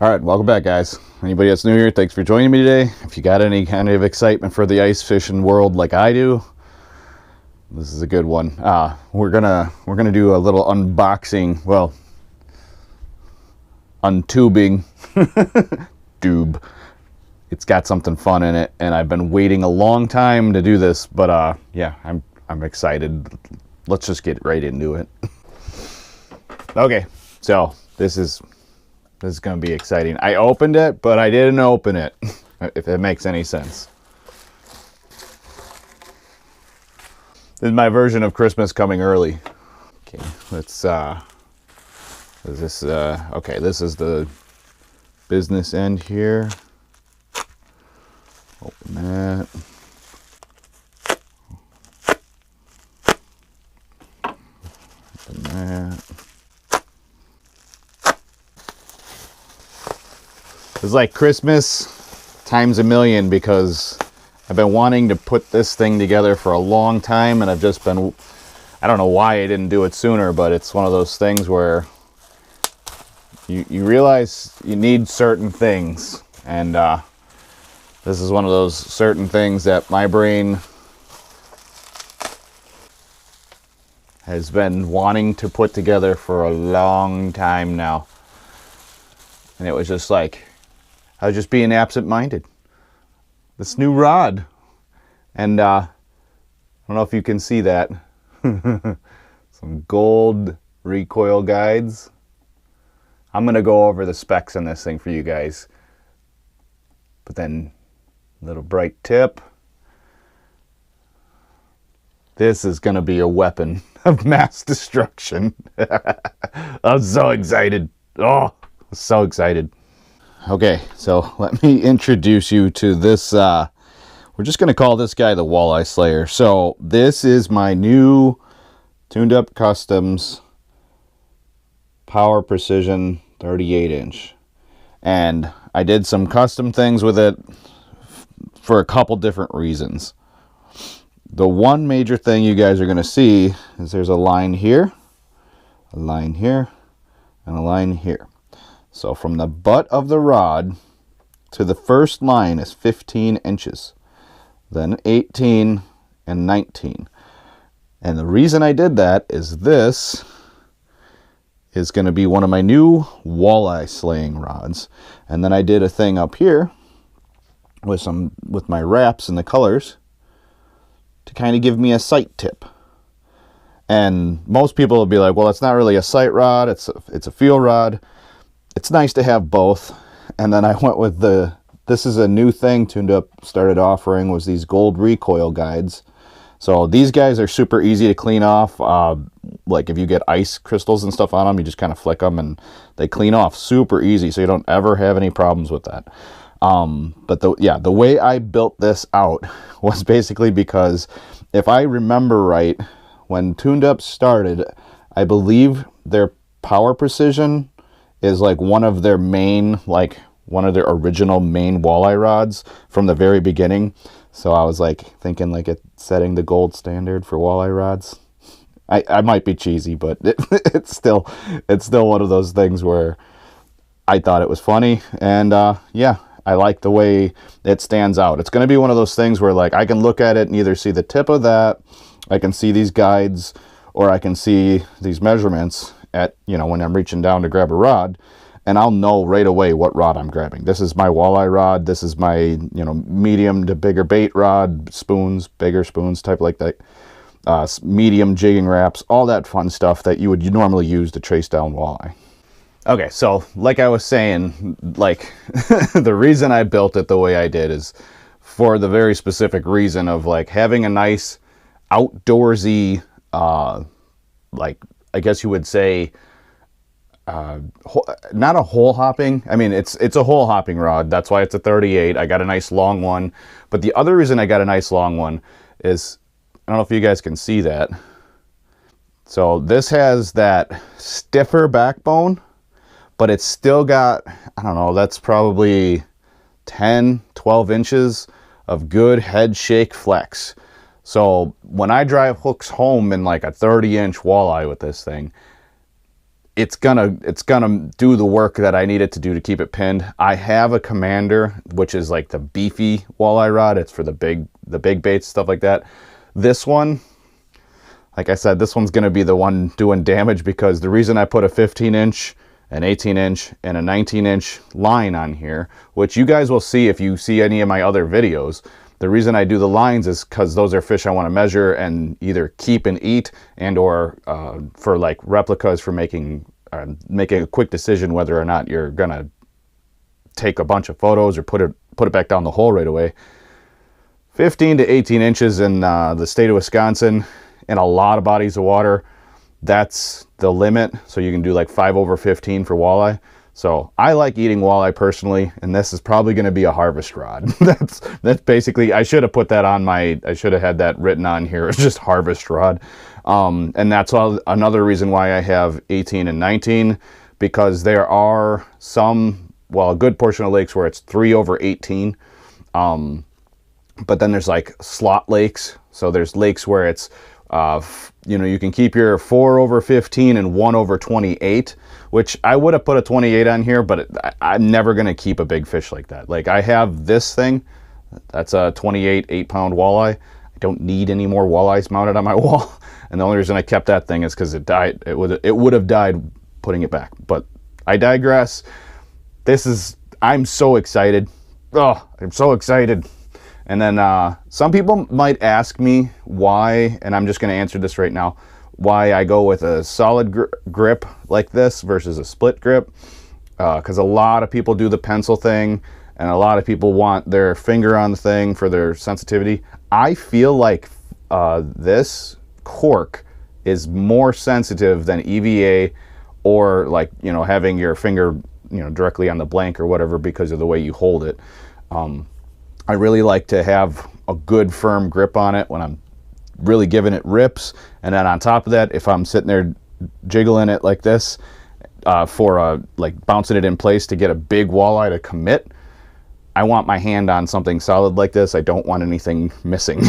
All right, welcome back, guys. Anybody that's new here, thanks for joining me today. If you got any kind of excitement for the ice fishing world like I do, this is a good one. We're gonna do a little unboxing, well, untubing tube. It's got something fun in it, and I've been waiting a long time to do this, but yeah, I'm excited. Let's just get right into it. Okay, so this is going to be exciting. I opened it, but I didn't open it, if it makes any sense. This is my version of Christmas coming early. Okay, let's, okay, this is the business end here. Open that. Open that. It's like Christmas times a million because I've been wanting to put this thing together for a long time, and I've just been, I don't know why I didn't do it sooner, but it's one of those things where you realize you need certain things, and this is one of those certain things that my brain has been wanting to put together for a long time now. And it was just like, I was just being absent-minded. This new rod. And I don't know if you can see that. Some gold recoil guides. I'm going to go over the specs on this thing for you guys. But then, little bright tip. This is going to be a weapon of mass destruction. I'm so excited. Oh, so excited. Okay, so let me introduce you to this. We're just going to call this guy the Walleye Slayer. So this is my new Tuned Up Customs Power Precision 38-inch. And I did some custom things with it for a couple different reasons. The one major thing you guys are going to see is there's a line here, a line here, and a line here. So from the butt of the rod to the first line is 15 inches, then 18 and 19. And the reason I did that is this is going to be one of my new walleye slaying rods. And then I did a thing up here with my wraps and the colors to kind of give me a sight tip. And most people will be like, well, it's not really a sight rod, it's a feel rod. It's nice to have both. And then I went with this is a new thing Tuned Up started offering, was these gold recoil guides. So these guys are super easy to clean off. Like if you get ice crystals and stuff on them, you just kind of flick them and they clean off super easy. So you don't ever have any problems with that. But the way I built this out was basically because if I remember right, when Tuned Up started, I believe their Power Precision is like one of their main, like one of their original main walleye rods from the very beginning. So I was like thinking like it's setting the gold standard for walleye rods. I might be cheesy, but it's still one of those things where I thought it was funny, and yeah, I like the way it stands out. It's going to be one of those things where like I can look at it and either see the tip of that, I can see these guides, or I can see these measurements at, when I'm reaching down to grab a rod, and I'll know right away what rod I'm grabbing. This is my walleye rod. This is my, medium to bigger bait rod, spoons, bigger spoons, type like that. Medium jigging wraps, all that fun stuff that you would normally use to chase down walleye. Okay, so like I was saying, like the reason I built it the way I did is for the very specific reason of like having a nice outdoorsy, like I guess you would say, not a hole hopping. I mean, it's a hole hopping rod. That's why it's a 38. I got a nice long one. But the other reason I got a nice long one is, I don't know if you guys can see that. So this has that stiffer backbone, but it's still got, I don't know, that's probably 10, 12 inches of good head shake flex. So when I drive hooks home in like a 30-inch walleye with this thing, it's gonna do the work that I need it to do to keep it pinned. I have a Commander, which is like the beefy walleye rod. It's for the big baits, stuff like that. This one, like I said, this one's gonna be the one doing damage, because the reason I put a 15-inch, an 18-inch, and a 19-inch line on here, which you guys will see if you see any of my other videos. The reason I do the lines is because those are fish I want to measure and either keep and eat, and or for like replicas, for making a quick decision whether or not you're gonna take a bunch of photos or put it back down the hole right away. 15 to 18 inches in the state of Wisconsin, in a lot of bodies of water, that's the limit. So you can do like 5/15 for walleye. So I like eating walleye personally, and this is probably going to be a harvest rod. that's basically, I should have put that on I should have had that written on here. It's just harvest rod. And that's another reason why I have 18 and 19, because there are some, well, a good portion of lakes where it's 3/18. But then there's like slot lakes. So there's lakes where it's, you can keep your 4/15 and 1/28, which I would have put a 28 on here, but I'm never going to keep a big fish like that. Like I have this thing, that's a 28 8-pound walleye. I don't need any more walleyes mounted on my wall. And the only reason I kept that thing is because it died. It would have died putting it back. But I digress. I'm so excited. Oh, I'm so excited. And then some people might ask me why, and I'm just going to answer this right now, why I go with a solid grip like this versus a split grip. Because a lot of people do the pencil thing, and a lot of people want their finger on the thing for their sensitivity. I feel like this cork is more sensitive than EVA, or like, having your finger, directly on the blank or whatever, because of the way you hold it. I really like to have a good firm grip on it when I'm really giving it rips. And then on top of that, if I'm sitting there jiggling it like this, for like bouncing it in place to get a big walleye to commit, I want my hand on something solid like this. I don't want anything missing.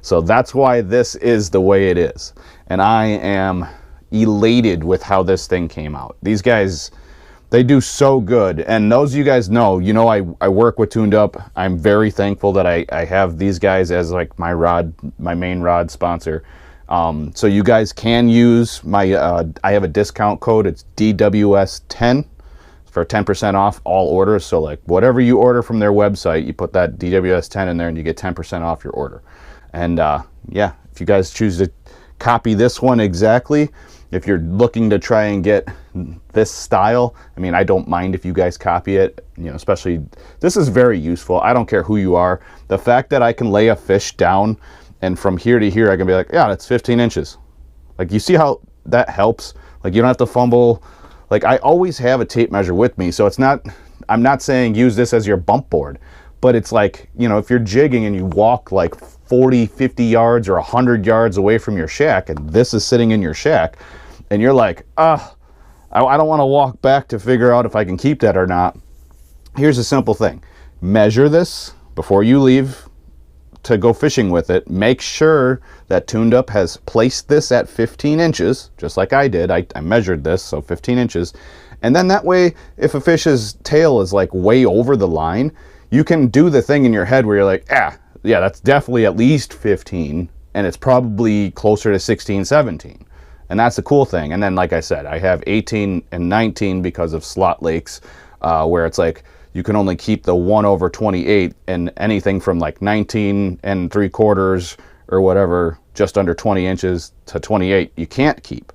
So that's why this is the way it is. And I am elated with how this thing came out. These guys, they do so good. And those of you guys know, I work with Tuned Up. I'm very thankful that I have these guys as like my main rod sponsor. So you guys can use my, I have a discount code. It's DWS10 for 10% off all orders. So like whatever you order from their website, you put that DWS10 in there and you get 10% off your order. And yeah, if you guys choose to copy this one exactly, if you're looking to try and get this style, I mean, I don't mind if you guys copy it, especially, this is very useful. I don't care who you are. The fact that I can lay a fish down and from here to here, I can be like, yeah, that's 15 inches. Like, you see how that helps? Like, you don't have to fumble. Like, I always have a tape measure with me, so I'm not saying use this as your bump board, but it's like, if you're jigging and you walk like 40, 50 yards or 100 yards away from your shack, and this is sitting in your shack, and you're like, I don't want to walk back to figure out if I can keep that or not. Here's a simple thing. Measure this before you leave to go fishing with it. Make sure that Tuned Up has placed this at 15 inches, just like I did. I measured this, so 15 inches. And then that way, if a fish's tail is like way over the line, you can do the thing in your head where you're like, yeah, that's definitely at least 15, and it's probably closer to 16, 17. And that's the cool thing. And then, like I said, I have 18 and 19 because of slot lakes, where it's like you can only keep the 1/28, and anything from like 19 3/4 or whatever, just under 20 inches to 28, you can't keep.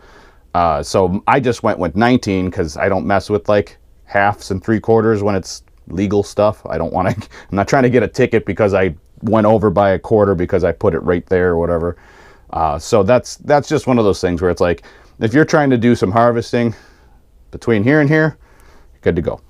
So I just went with 19 because I don't mess with like halves and 3/4 when it's legal stuff. I don't want to, I'm not trying to get a ticket because I went over by a quarter because I put it right there or whatever. So that's just one of those things where it's like, if you're trying to do some harvesting between here and here, you're good to go.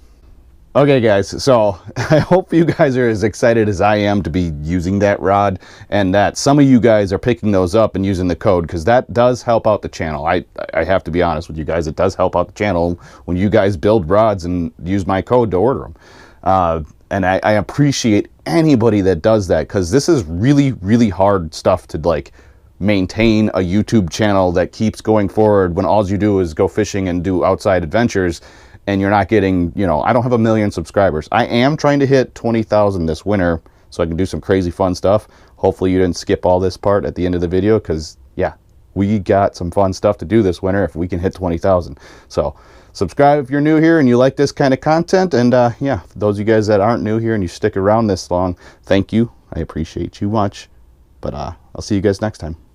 Okay guys, so I hope you guys are as excited as I am to be using that rod, and that some of you guys are picking those up and using the code, because that does help out the channel. I have to be honest with you guys, it does help out the channel when you guys build rods and use my code to order them. And I appreciate anybody that does that, because this is really, really hard stuff to like maintain a YouTube channel that keeps going forward when all you do is go fishing and do outside adventures, and you're not getting, you know, I don't have 1 million subscribers. I am trying to hit 20,000 this winter so I can do some crazy fun stuff. Hopefully you didn't skip all this part at the end of the video, because yeah, we got some fun stuff to do this winter if we can hit 20,000. So subscribe if you're new here and you like this kind of content. And yeah, for those of you guys that aren't new here and you stick around this long, thank you. I appreciate you much. But I'll see you guys next time.